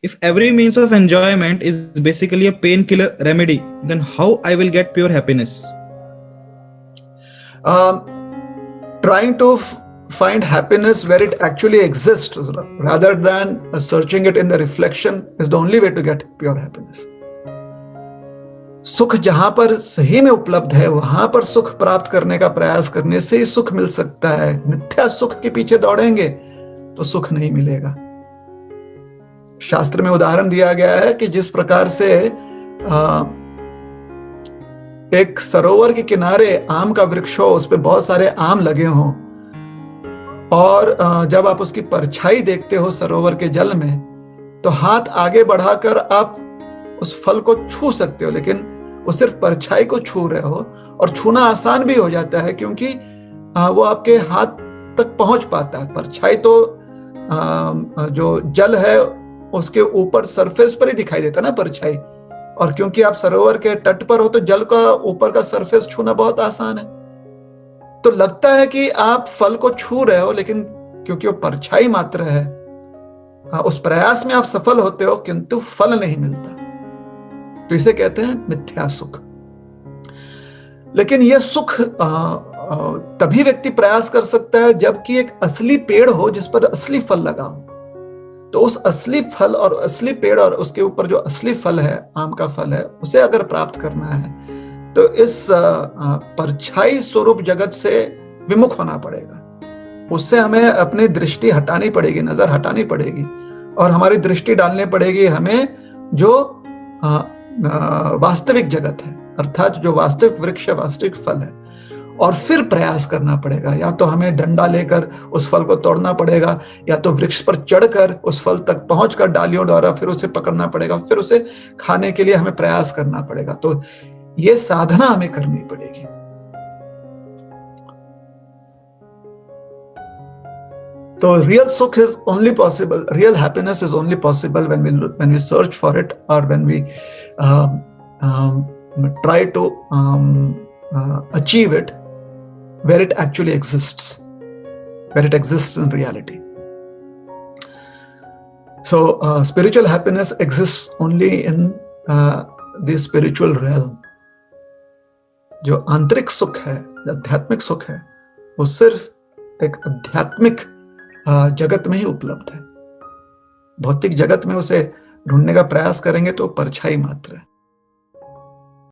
If every means of enjoyment is basically a painkiller remedy, then how I will get pure happiness? Trying to find happiness where it actually exists rather than searching it in the reflection is the only way to get pure happiness. सुख जहां पर सही में उपलब्ध है वहां पर सुख प्राप्त करने का प्रयास करने से ही सुख मिल सकता है। मिथ्या सुख के पीछे दौड़ेंगे तो सुख नहीं मिलेगा। शास्त्र में उदाहरण दिया गया है कि जिस प्रकार से एक सरोवर के किनारे आम का वृक्ष हो, उस पे बहुत सारे आम लगे हों, और जब आप उसकी परछाई देखते हो सरोवर के जल में, तो हाथ आगे बढ़ाकर आप उस फल को छू सकते हो, लेकिन वो सिर्फ परछाई को छू रहे हो। और छूना आसान भी हो जाता है क्योंकि वो आपके हाथ तक पहुंच पाता है। परछाई तो जो जल है उसके ऊपर सरफेस पर ही दिखाई देता है ना परछाई, और क्योंकि आप सरोवर के तट पर हो तो जल का ऊपर का सरफेस छूना बहुत आसान है। तो लगता है कि आप फल को छू रहे हो, लेकिन क्योंकि वो परछाई मात्र है, उस प्रयास में आप सफल होते हो किंतु फल नहीं मिलता। तो इसे कहते हैं मिथ्या सुख। लेकिन यह सुख तभी व्यक्ति प्रयास कर सकता है जबकि एक असली पेड़ हो जिस पर असली फल लगा हो। तो उस असली फल और असली पेड़ और उसके ऊपर जो असली फल है, आम का फल है, उसे अगर प्राप्त करना है तो इस परछाई स्वरूप जगत से विमुख होना पड़ेगा। उससे हमें अपनी दृष्टि हटानी पड़ेगी, नजर हटानी पड़ेगी, और हमारी दृष्टि डालनी पड़ेगी हमें जो वास्तविक जगत है, अर्थात जो वास्तविक वृक्ष है, वास्तविक फल है। और फिर प्रयास करना पड़ेगा, या तो हमें डंडा लेकर उस फल को तोड़ना पड़ेगा, या तो वृक्ष पर चढ़कर उस फल तक पहुंचकर डालियों द्वारा फिर उसे पकड़ना पड़ेगा, फिर उसे खाने के लिए हमें प्रयास करना पड़ेगा। तो ये साधना हमें करनी पड़ेगी। तो रियल सुख is only possible, real happiness is only possible when we search for it, or when we try to achieve it where it actually exists, where it exists in reality. So spiritual happiness exists only in the spiritual realm. जो आंतरिक सुख है, आध्यात्मिक सुख है, वो सिर्फ एक आध्यात्मिक जगत में ही उपलब्ध है। भौतिक जगत में उसे ढूंढने का प्रयास करेंगे तो परछाई मात्र है।